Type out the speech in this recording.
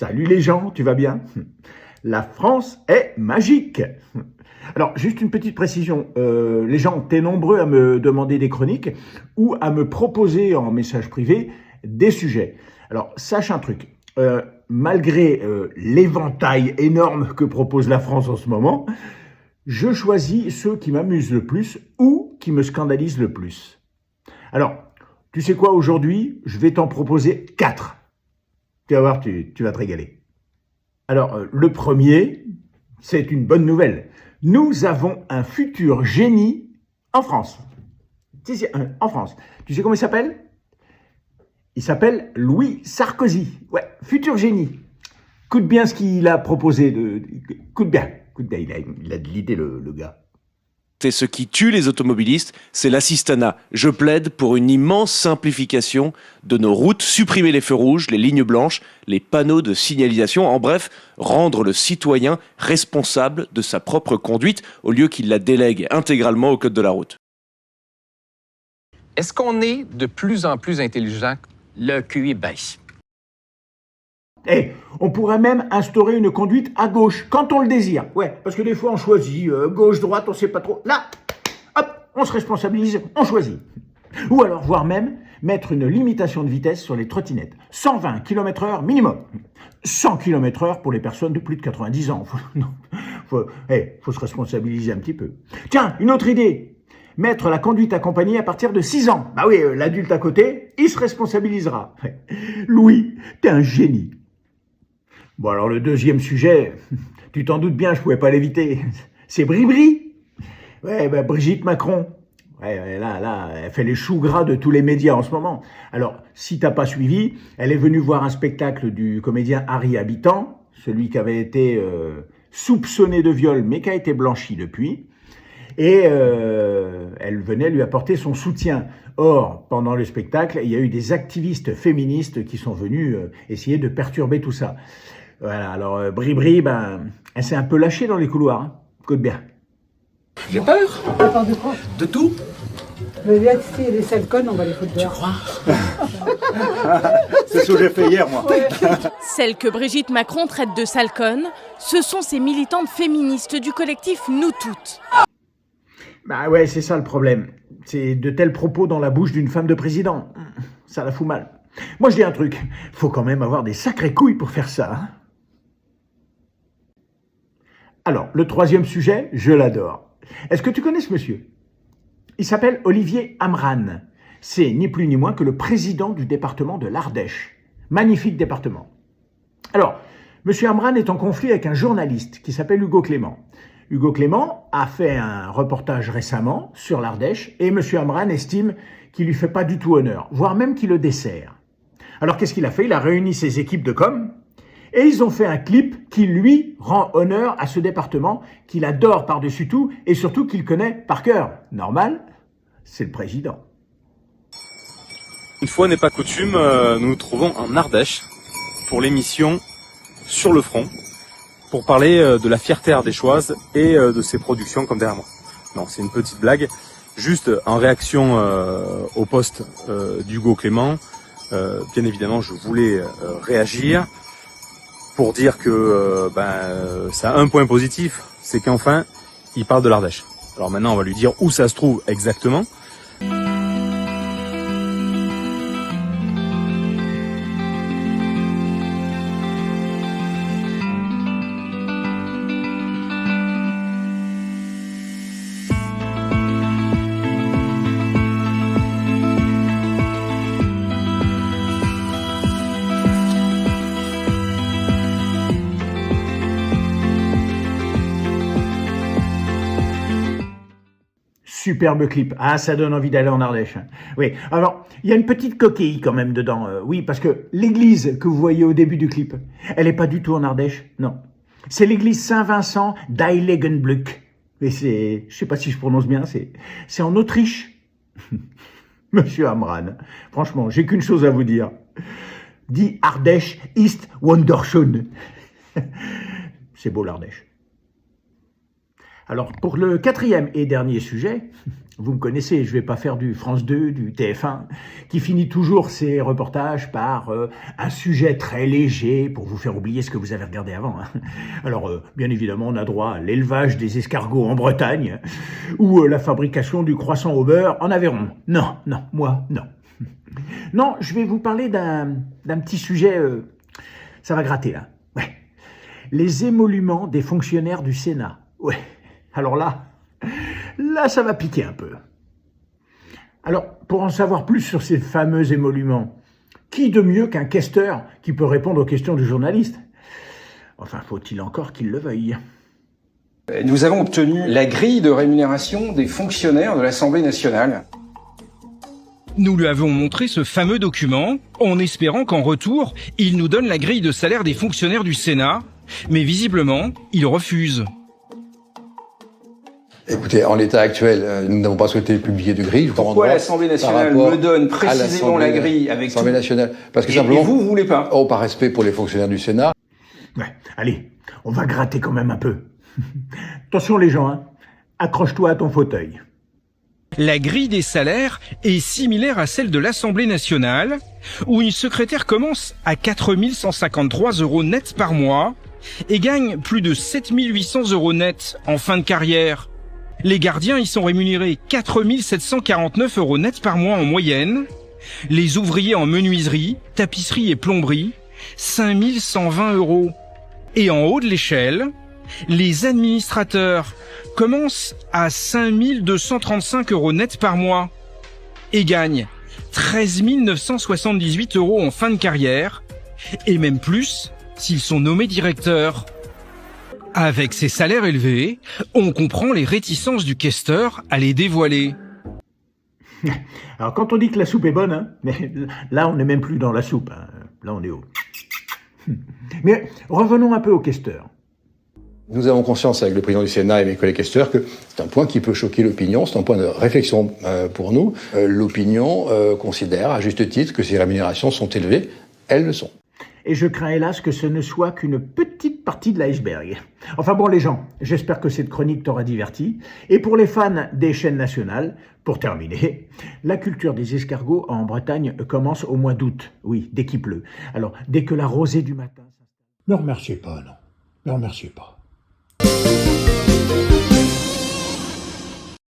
Salut les gens, tu vas bien? La France est magique. Alors, juste une petite précision. Les gens, t'es nombreux à me demander des chroniques ou à me proposer en message privé des sujets. Alors, sache un truc. Malgré l'éventail énorme que propose la France en ce moment, je choisis ceux qui m'amusent le plus ou qui me scandalisent le plus. Alors, tu sais quoi, aujourd'hui, je vais t'en proposer 4. Tu vas voir, tu vas te régaler. Alors, le premier, c'est une bonne nouvelle. Nous avons un futur génie en France. En France. Tu sais comment il s'appelle? Il s'appelle Louis Sarkozy. Ouais, futur génie. Écoute bien ce qu'il a proposé. Écoute bien, il a de l'idée, le gars. Et ce qui tue les automobilistes, c'est l'assistanat. Je plaide pour une immense simplification de nos routes, supprimer les feux rouges, les lignes blanches, les panneaux de signalisation, en bref, rendre le citoyen responsable de sa propre conduite au lieu qu'il la délègue intégralement au code de la route. Est-ce qu'on est de plus en plus intelligent? Le QI baisse. On pourrait même instaurer une conduite à gauche, quand on le désire. Ouais, parce que des fois on choisit gauche, droite, on sait pas trop. Là, hop, on se responsabilise, on choisit. Ou alors, voire même, mettre une limitation de vitesse sur les trottinettes. 120 km/h minimum. 100 km/h pour les personnes de plus de 90 ans. Faut se responsabiliser un petit peu. Tiens, une autre idée. Mettre la conduite accompagnée à partir de 6 ans. Bah oui, l'adulte à côté, il se responsabilisera. Louis, t'es un génie. Bon, alors le deuxième sujet, tu t'en doutes bien, je pouvais pas l'éviter. C'est Bribri. Ouais, bah, Brigitte Macron. Ouais, là, elle fait les choux gras de tous les médias en ce moment. Alors, si t'as pas suivi, elle est venue voir un spectacle du comédien Harry Habitant, celui qui avait été soupçonné de viol, mais qui a été blanchi depuis. Et elle venait lui apporter son soutien. Or, pendant le spectacle, il y a eu des activistes féministes qui sont venus essayer de perturber tout ça. Voilà, alors Bribri, elle s'est un peu lâchée dans les couloirs. Hein. Écoute bien. J'ai peur. T'as peur de quoi? De tout. Mais là, tu sais, les sales connes, on va les foutre dehors. Tu crois? C'est ce que j'ai fait hier, moi. Celles que Brigitte Macron traite de sales connes, ce sont ces militantes féministes du collectif Nous Toutes. Bah ouais, c'est ça le problème. C'est de tels propos dans la bouche d'une femme de président. Ça la fout mal. Moi, je dis un truc. Faut quand même avoir des sacrées couilles pour faire ça. Hein. Alors, le troisième sujet, je l'adore. Est-ce que tu connais ce monsieur? Il s'appelle Olivier Amran. C'est ni plus ni moins que le président du département de l'Ardèche. Magnifique département. Alors, monsieur Amran est en conflit avec un journaliste qui s'appelle Hugo Clément. Hugo Clément a fait un reportage récemment sur l'Ardèche et monsieur Amran estime qu'il lui fait pas du tout honneur, voire même qu'il le dessert. Alors qu'est-ce qu'il a fait? Il a réuni ses équipes de com' et ils ont fait un clip qui lui rend honneur à ce département qu'il adore par-dessus tout et surtout qu'il connaît par cœur. Normal, c'est le président. Une fois n'est pas coutume, nous nous trouvons en Ardèche pour l'émission Sur le front, pour parler de la fierté ardéchoise et de ses productions comme derrière moi. Non, c'est une petite blague. Juste en réaction au post d'Hugo Clément, bien évidemment, je voulais réagir pour dire que ça a un point positif, c'est qu'enfin, il parle de l'Ardèche. Alors maintenant, on va lui dire où ça se trouve exactement. Superbe clip. Ah, ça donne envie d'aller en Ardèche. Oui, alors, il y a une petite coquille quand même dedans. Oui, parce que l'église que vous voyez au début du clip, elle n'est pas du tout en Ardèche, non. C'est l'église Saint-Vincent d'Heiligenblück. Et c'est, je sais pas si je prononce bien, c'est en Autriche. Monsieur Amran, franchement, j'ai qu'une chose à vous dire. Die Ardèche ist wunderschön. C'est beau l'Ardèche. Alors, pour le quatrième et dernier sujet, vous me connaissez, je ne vais pas faire du France 2, du TF1, qui finit toujours ses reportages par un sujet très léger pour vous faire oublier ce que vous avez regardé avant. Hein. Alors, bien évidemment, on a droit à l'élevage des escargots en Bretagne ou la fabrication du croissant au beurre en Aveyron. Non, non, moi, non. Non, je vais vous parler d'un petit sujet, ça va gratter là. Ouais. Les émoluments des fonctionnaires du Sénat. Ouais. Alors là, ça va piquer un peu. Alors, pour en savoir plus sur ces fameux émoluments, qui de mieux qu'un questeur qui peut répondre aux questions du journaliste? Enfin, faut-il encore qu'il le veuille? Nous avons obtenu la grille de rémunération des fonctionnaires de l'Assemblée nationale. Nous lui avons montré ce fameux document, en espérant qu'en retour, il nous donne la grille de salaire des fonctionnaires du Sénat, mais visiblement, il refuse. Écoutez, en l'état actuel, nous n'avons pas souhaité publier de grille. Pourquoi l'Assemblée nationale me donne précisément la grille avec tout? L'Assemblée nationale, parce que Et simplement, vous voulez pas? Oh, par respect pour les fonctionnaires du Sénat. Ouais, allez, on va gratter quand même un peu. Attention les gens, hein. Accroche-toi à ton fauteuil. La grille des salaires est similaire à celle de l'Assemblée nationale, où une secrétaire commence à 4 153 € nets par mois et gagne plus de 7 800 € nets en fin de carrière. Les gardiens y sont rémunérés 4 749 € nets par mois en moyenne. Les ouvriers en menuiserie, tapisserie et plomberie, 5 120 €. Et en haut de l'échelle, les administrateurs commencent à 5 235 € nets par mois et gagnent 13 978 € en fin de carrière, et même plus s'ils sont nommés directeurs. Avec ces salaires élevés, on comprend les réticences du questeur à les dévoiler. Alors quand on dit que la soupe est bonne, hein, mais là on n'est même plus dans la soupe, hein. Là on est au... Mais revenons un peu au questeur. Nous avons conscience avec le président du Sénat et mes collègues questeurs que c'est un point qui peut choquer l'opinion, c'est un point de réflexion pour nous. L'opinion considère à juste titre que ces rémunérations sont élevées, elles le sont. Et je crains hélas que ce ne soit qu'une petite partie de l'iceberg. Enfin bon les gens, j'espère que cette chronique t'aura diverti. Et pour les fans des chaînes nationales, pour terminer, la culture des escargots en Bretagne commence au mois d'août. Oui, dès qu'il pleut. Alors, dès que la rosée du matin... Ne remerciez pas, non. Ne remerciez pas.